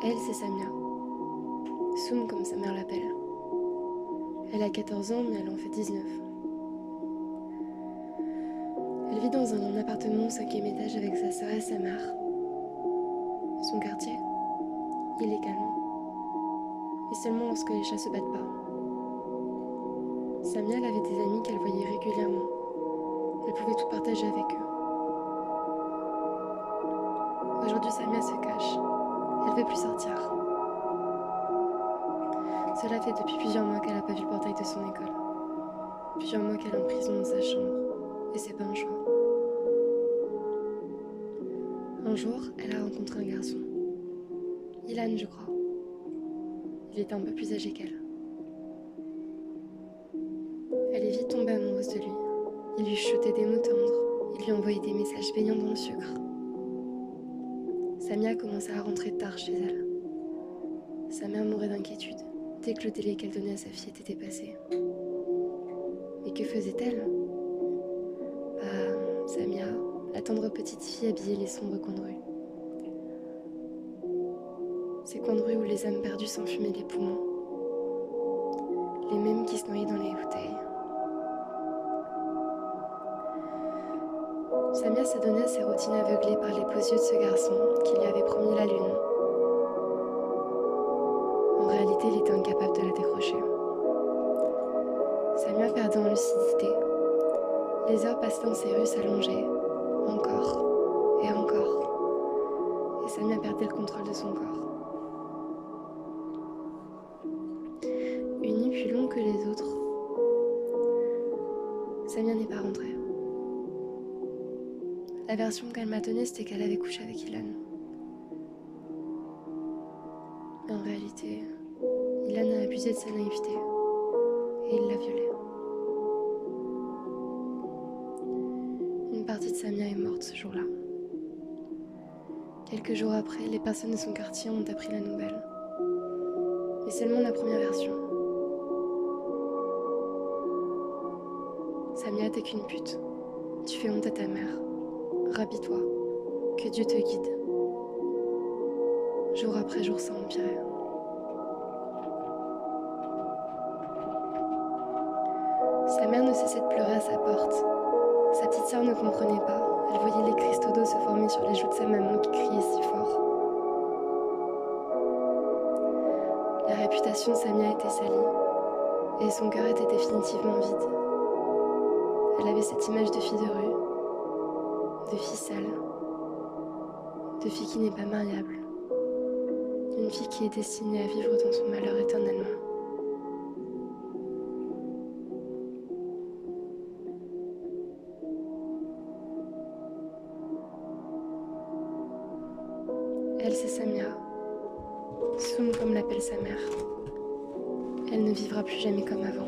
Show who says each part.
Speaker 1: Elle, c'est Samia. Soum, comme sa mère l'appelle. Elle a 14 ans, mais elle en fait 19. Elle vit dans un appartement au 5e étage avec sa sœur et sa mère. Son quartier, il est calme. Et seulement lorsque les chats se battent pas. Samia, elle avait des amis qu'elle voyait régulièrement. Elle pouvait tout partager avec eux. Aujourd'hui, Samia se cache. Elle veut plus sortir. Cela fait depuis plusieurs mois qu'elle n'a pas vu le portail de son école. Plusieurs mois qu'elle est en prison dans sa chambre. Et c'est pas un choix. Un jour, elle a rencontré un garçon. Ilan, je crois. Il était un peu plus âgé qu'elle. Elle est vite tombée amoureuse de lui. Il lui chuchotait des mots tendres. Il lui envoyait des messages baignant dans le sucre. Samia commençait à rentrer tard chez elle. Sa mère mourait d'inquiétude dès que le délai qu'elle donnait à sa fille était dépassé. Et que faisait-elle? Samia, la tendre petite fille habillait les sombres coins de rue. Ces coins de rue où les âmes perdues s'enfumaient les poumons. Les mêmes qui se noyaient dans les bouteilles. Samia s'adonnait à ses routines aveuglées par les beaux yeux de ce garçon qui lui avait promis la lune. En réalité, il était incapable de la décrocher. Samia perdait en lucidité. Les heures passées dans ces rues s'allongeaient, encore et encore. Et Samia perdait le contrôle de son corps. Une nuit plus longue que les autres, Samia n'est pas rentrée. La version qu'elle m'a donnée, c'était qu'elle avait couché avec Ilan. Mais en réalité, Ilan a abusé de sa naïveté et il l'a violée. Une partie de Samia est morte ce jour-là. Quelques jours après, les personnes de son quartier ont appris la nouvelle. Mais seulement la première version. Samia, t'es qu'une pute. Tu fais honte à ta mère. Rhabille-toi. Que Dieu te guide. Jour après jour, ça empirait. Sa mère ne cessait de pleurer à sa porte. Sa petite sœur ne comprenait pas. Elle voyait les cristaux d'eau se former sur les joues de sa maman qui criait si fort. La réputation de Samia était salie, et son cœur était définitivement vide. Elle avait cette image de fille de rue, de fille sale, de fille qui n'est pas mariable, d'une fille qui est destinée à vivre dans son malheur éternellement. Elle, c'est Samia, Soum comme l'appelle sa mère. Elle ne vivra plus jamais comme avant.